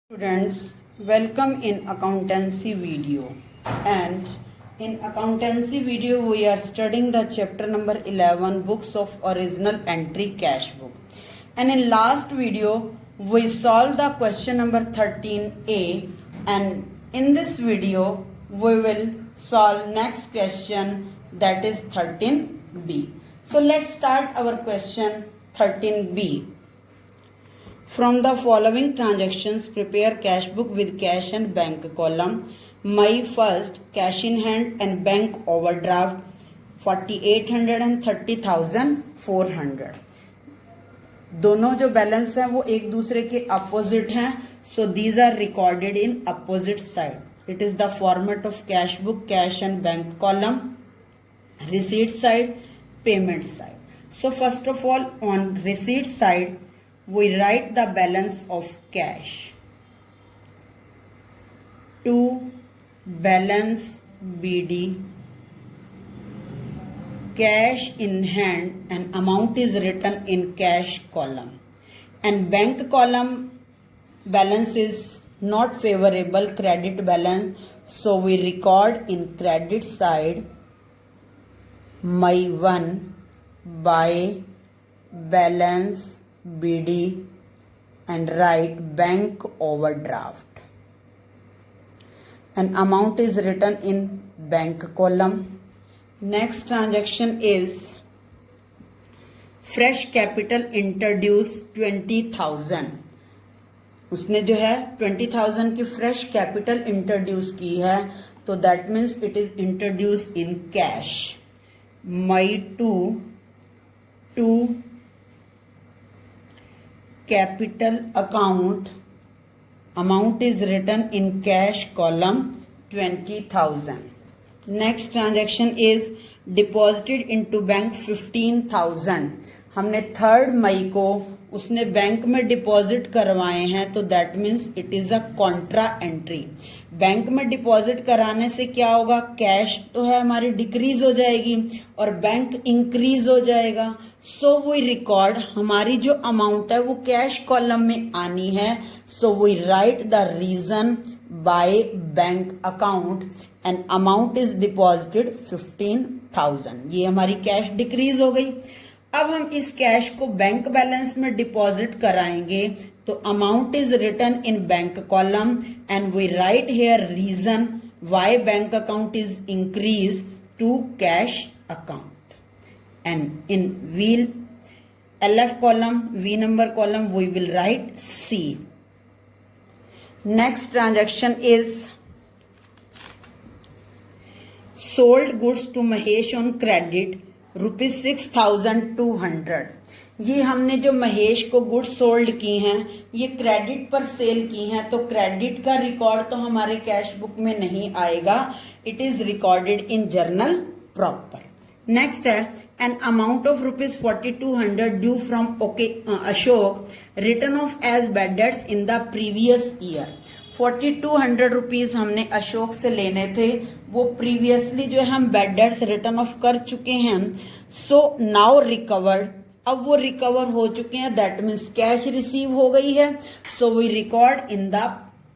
Students, welcome in accountancy video, and in accountancy video we are studying the chapter number 11 books of original entry cash book, and in last video we solved the question number 13a, and in this video we will solve next question, that is 13b. So let's start our question 13b. From the following transactions, prepare cash book with cash and bank column. May 1st, cash in hand and bank overdraft 4800 and 30,400. दोनों जो balance हैं वो एक दूसरे के opposite हैं, so these are recorded in opposite side. It is the format of cash book, cash and bank column, receipt side, payment side. So first of all, on receipt side, we write the balance of cash. To balance BD, cash in hand and amount is written in cash column, and bank column balance is not favorable, credit balance, so we record in credit side my 1 by balance BD and write bank overdraft, and amount is written in bank column. Next transaction is fresh capital introduce 20,000. उसने जो है 20,000 की fresh capital introduce की है, तो that means it is introduce in cash. May 2 capital account, amount is written in cash column 20,000. Next transaction is deposited into bank 15,000. हमने 3rd मई को उसने बैंक में डिपॉजिट करवाए हैं, तो that means it is a Contra entry. Bank में deposit कराने से क्या होगा, कैश तो है हमारी डिक्रीज हो जाएगी और बैंक इंक्रीज हो जाएगा. सो वी रिकॉर्ड, हमारी जो अमाउंट है वो कैश कॉलम में आनी है, so we write the reason by bank account and amount is deposited 15,000. ये हमारी कैश डिक्रीज हो गई. अब हम इस कैश को बैंक बैलेंस में डिपॉजिट कराएंगे, तो amount is written in bank column and we write here reason why bank account is increase to cash account. And in LF column, V number column, we will write C. Next transaction is sold goods to Mahesh on credit rupees 6,200. ये हमने जो महेश को goods sold की हैं ये credit पर cell की हैं, तो क्रेडिट का रिकॉर्ड तो हमारे कैश बुक में नहीं आएगा, it is recorded in journal proper. Next है an amount of rupees 4,200 due from Ashok written off as bad debts in the previous year. 4,200 rupees हमने अशोक से लेने थे, वो प्रीवियसली जो है हम बैड डेट्स रिटर्न ऑफ कर चुके हैं. सो नाउ रिकवर्ड, अब वो रिकवर हो चुके हैं, दैट मीन्स कैश रिसीव हो गई है. So we record in the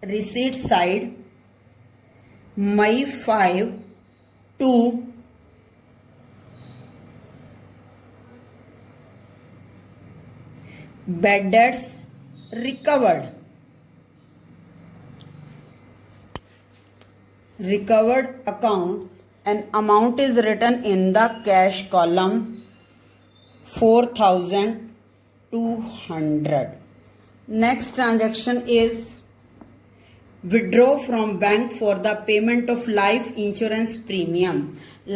receipt side May 5 to bad debts recovered account and amount is written in the cash column 4,200. Next transaction is withdraw from bank for the payment of life insurance premium.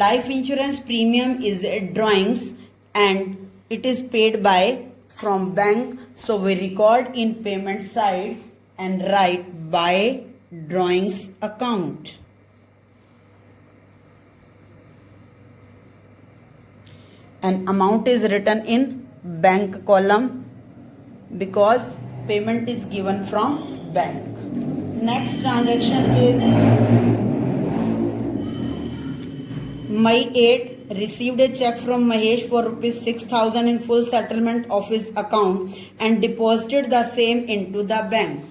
Life insurance premium is a drawings and it is paid by from bank, so we record in payment side and write by drawings account. And amount is written in bank column because payment is given from bank. Next transaction is May 8 received a check from Mahesh for rupees 6,000 in full settlement of his account and deposited the same into the bank.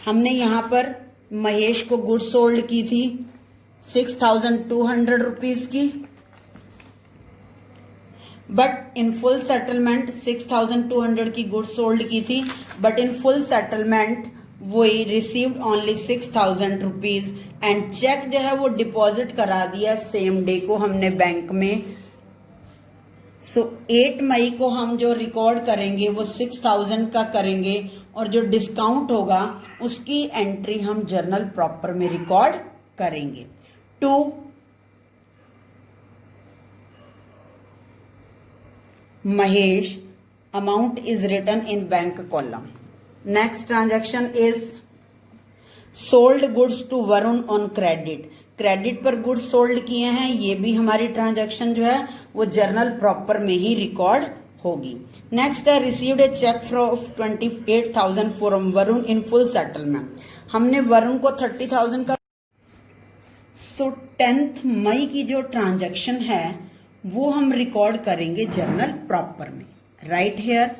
हमने यहाँ पर महेश को goods sold की थी 6,200 rupees की, but in full settlement 6,200 की goods sold की थी, but in full settlement we received only 6,000 rupees and cheque जो है वो डिपॉजिट करा दिया सेम डे को हमने बैंक में। सो 8 मई को हम जो रिकॉर्ड करेंगे वो 6,000 का करेंगे और जो डिस्काउंट होगा उसकी एंट्री हम जर्नल प्रॉपर में रिकॉर्ड करेंगे। 2 Mahesh, amount is written in bank column. Next transaction is sold goods to Varun on credit. Credit पर गुड्स सोल्ड किए हैं, ये भी हमारी ट्रांजैक्शन जो है वो जर्नल प्रॉपर में ही रिकॉर्ड होगी। नेक्स्ट है received a cheque from 28,000 from Varun in full settlement. हमने वरुण को 30,000 का। सो 10 मई की जो ट्रांजैक्शन है वो हम रिकॉर्ड करेंगे जर्नल प्रॉपर में। Right here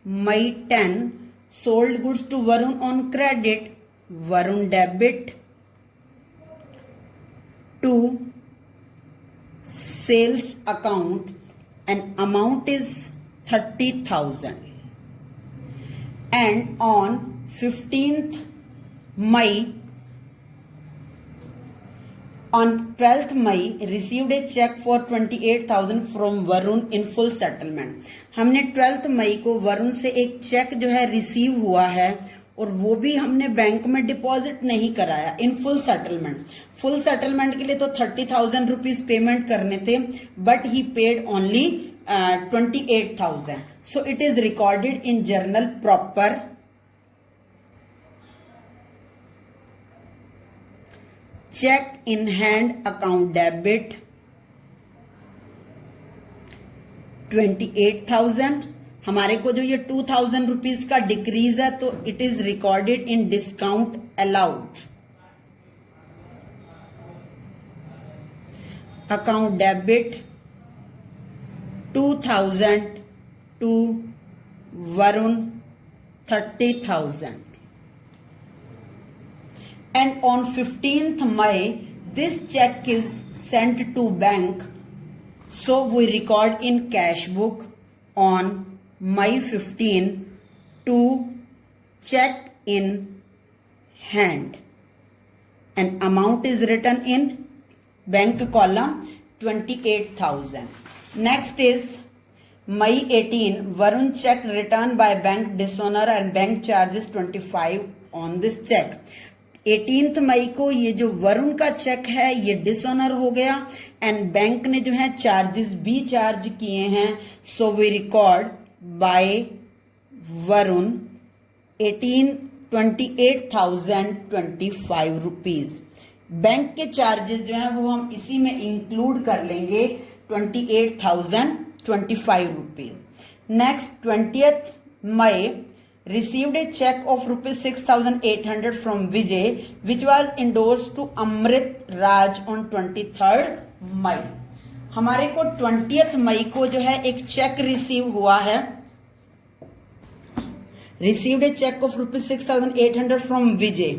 May 10 sold goods to Varun on credit, Varun debit to sales account and amount is 30,000, and on 15th May on 12th May received a check for 28,000 from Varun in full settlement। हमने 12th मई को वरुण से एक check जो है receive हुआ है और वो भी हमने बैंक में डिपॉजिट नहीं कराया in full settlement. Full settlement के लिए तो 30,000 रुपीज पेमेंट करने थे, but he paid only 28,000। So it is recorded in journal proper. Cheque in hand account debit 28,000। हमारे को जो ये 2,000 रुपीज का डिक्रीज है तो it is recorded in discount allowed. Account debit 2,000 to Varun 30,000, and on 15th May this check is sent to bank, so we record in cash book on May 15 to check in hand, and amount is written in bank column 28,000. Next is May 18 Varun check returned by bank dishonor and bank charges 25 on this check। 18th मई को ये जो वरुण का check है ये dishonour हो गया and bank ने जो है चार्जेस भी चार्ज किए हैं। So we record by Varun 28,025 rupees. Bank के चार्जेस जो है वो हम इसी में इंक्लूड कर लेंगे 28,025 rupees. Next 20th May received a check of rupees 6,800 from Vijay which was endorsed to Amrit Raj on 23rd May। हमारे को 20th मई को जो है एक चेक रिसीव हुआ है। Received a check of rupees 6,800 from Vijay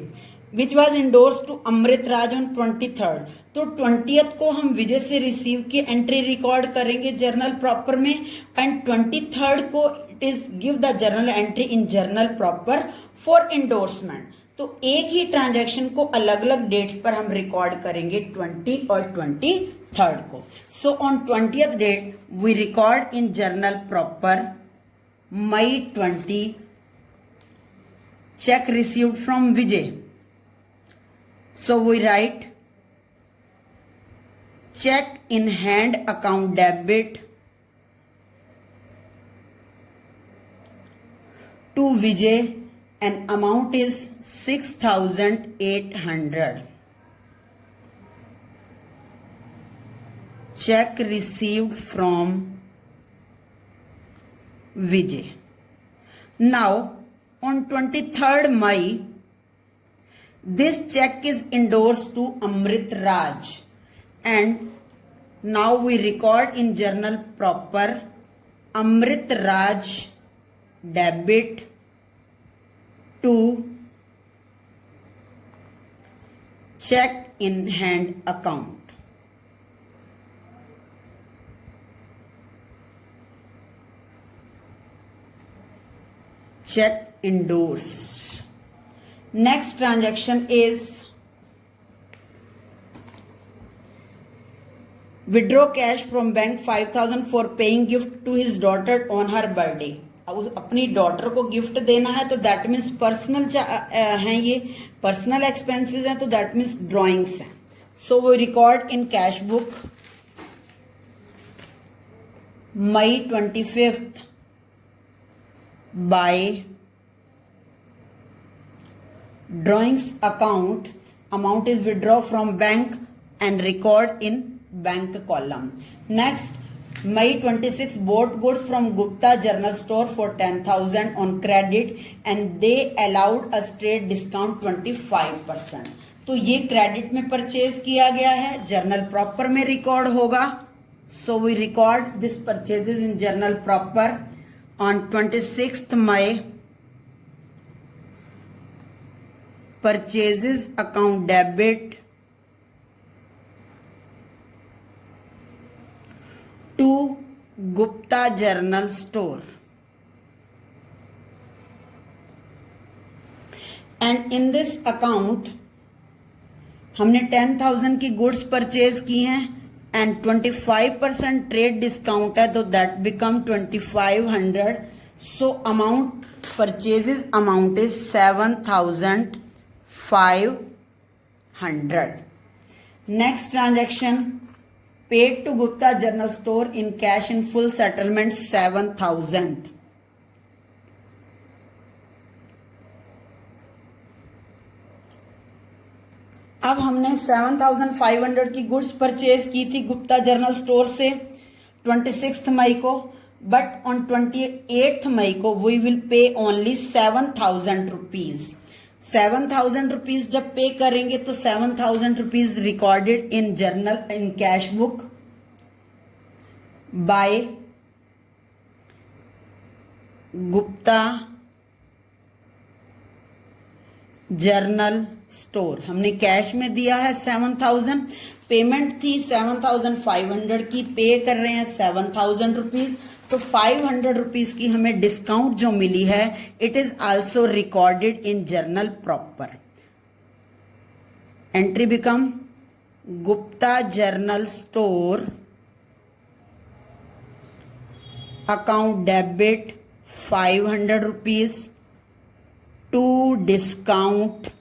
which was endorsed to Amrit Raj on 23rd। तो 20th को हम विजय से रिसीव की एंट्री रिकॉर्ड करेंगे जर्नल प्रॉपर में एंड 23rd को it is give the journal entry in journal proper for endorsement. तो एक ही ट्रांजैक्शन को अलग अलग डेट्स पर हम रिकॉर्ड करेंगे 20 और 23rd को। So on 20th date we record in journal proper May 20 check received from Vijay। So we write check in hand account debit to Vijay and amount is 6,800। Check received from Vijay। Now on 23rd May this check is endorsed to Amrit Raj and now we record in journal proper Amrit Raj debit to check in hand account. Check endorsed. Next transaction is withdraw cash from bank 5,000 for paying gift to his daughter on her birthday. अब अपनी daughter को gift देना है तो that means personal हैं, ये personal expenses हैं, तो दैट मीन्स ड्राइंग्स हैं. सो वो record in cash book May 25th by drawings account. Amount is withdraw from bank and record in bank column. Next, May 26 bought goods from Gupta General Store for 10,000 on credit and they allowed a straight discount 25%. तो ये credit में purchase किया गया है, journal proper में record होगा. So we record this purchases in journal proper on 26th May. Purchases account debit to Gupta General Store. And in this account हमने 10,000 की गुड्स परचेज की हैं एंड 25% ट्रेड डिस्काउंट है, तो that become 2,500. So amount purchases amount is 7,500. Next transaction paid to Gupta general store in cash in full settlement 7,000. अब हमने 7,500 की goods purchase की थी गुप्ता जनरल स्टोर से 26 मई को, बट ऑन 28 मई को we will pay only 7,000 rupees. 7,000 rupees जब pay करेंगे तो 7,000 rupees recorded in journal in cash book by Gupta journal store. हमने कैश में दिया है 7,000, पेमेंट थी 7,500 की, पे कर रहे हैं 7,000 रुपीज, तो 500 रुपीज की हमें डिस्काउंट जो मिली है it is also recorded in journal proper. Entry become Gupta journal store account debit 500 rupees to discount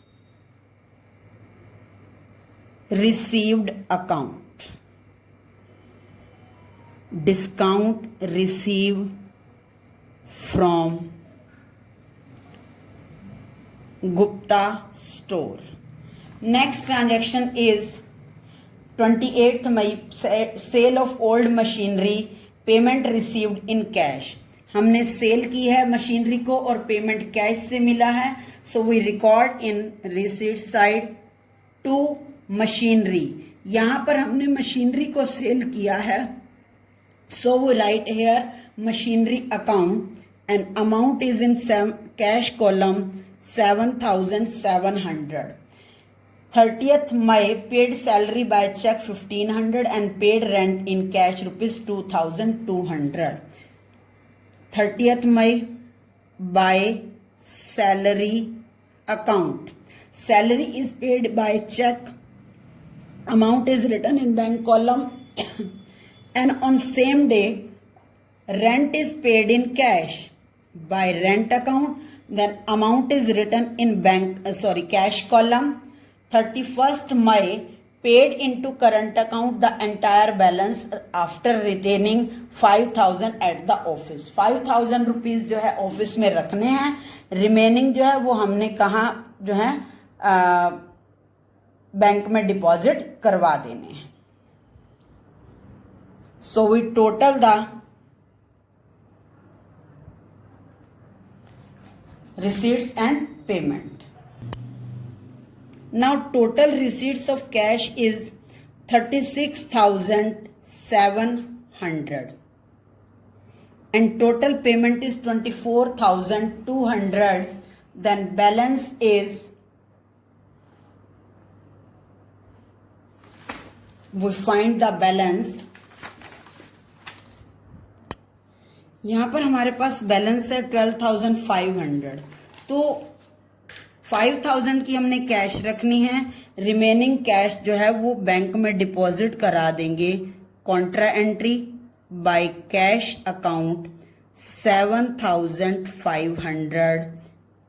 received account. Discount received from Gupta store. Next transaction is 28th May sale of old machinery, payment received in cash. हमने cell की है machinery को और payment cash से मिला है, so we record in receipt side to machinery. यहां पर हमने मशीनरी को सेल किया है, so we write here machinery account and amount is in cash column 7,700. 30th May paid salary by check 1,500 and paid rent in cash rupees 2,200. 30th May by salary account. Salary is paid by check. Amount is written in bank column and on same day rent is paid in cash by rent account. Then amount is written in cash column. 31st May paid into current account the entire balance after retaining 5,000 at the office. 5,000 rupees जो है office में रखने हैं, remaining जो है वो हमने कहा जो है बैंक में डिपॉजिट करवा देने हैं. So we total the receipts and payment. Now total receipts of cash is 36,700 and total payment is 24,200. Then balance is we find the balance. यहाँ पर हमारे पास बैलेंस है 12,500, तो 5,000 की हमने कैश रखनी है, रिमेनिंग कैश जो है वो बैंक में डिपॉजिट करा देंगे. Contra entry by cash account 7,500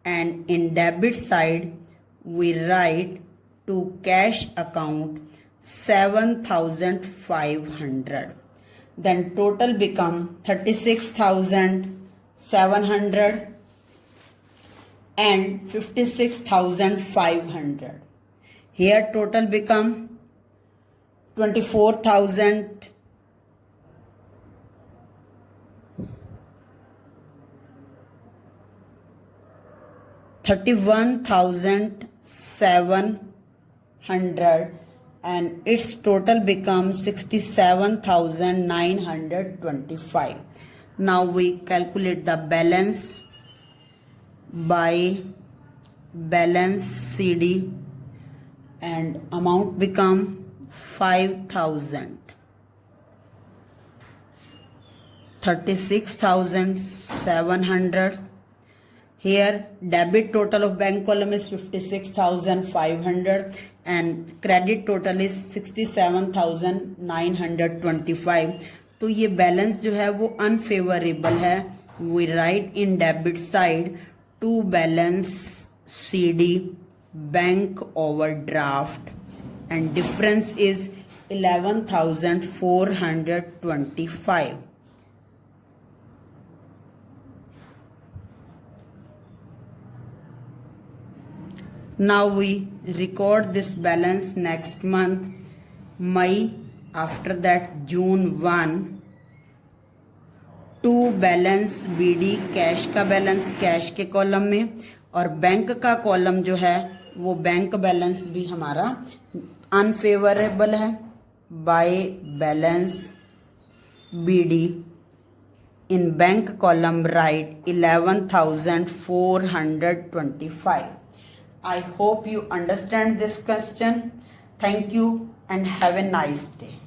and in debit side we write to cash account 7,500. Then total become 36,700 and 56,500. Here total become 24,000 31,700 and its total becomes 67,925. Now we calculate the balance by balance CD and amount become 5,000. 36,700. Here debit total of bank column is 56,500 and credit total is 67,925. तो ये balance जो है वो unfavourable है. We write in debit side to balance CD bank overdraft and difference is 11,425. Now we record this balance next month, May, after that June 1, to balance BD cash का balance cash के column में और bank का column जो है वो bank balance भी हमारा अनफेवरेबल है. By balance BD in bank column write 11,425. I hope you understand this question. Thank you and have a nice day.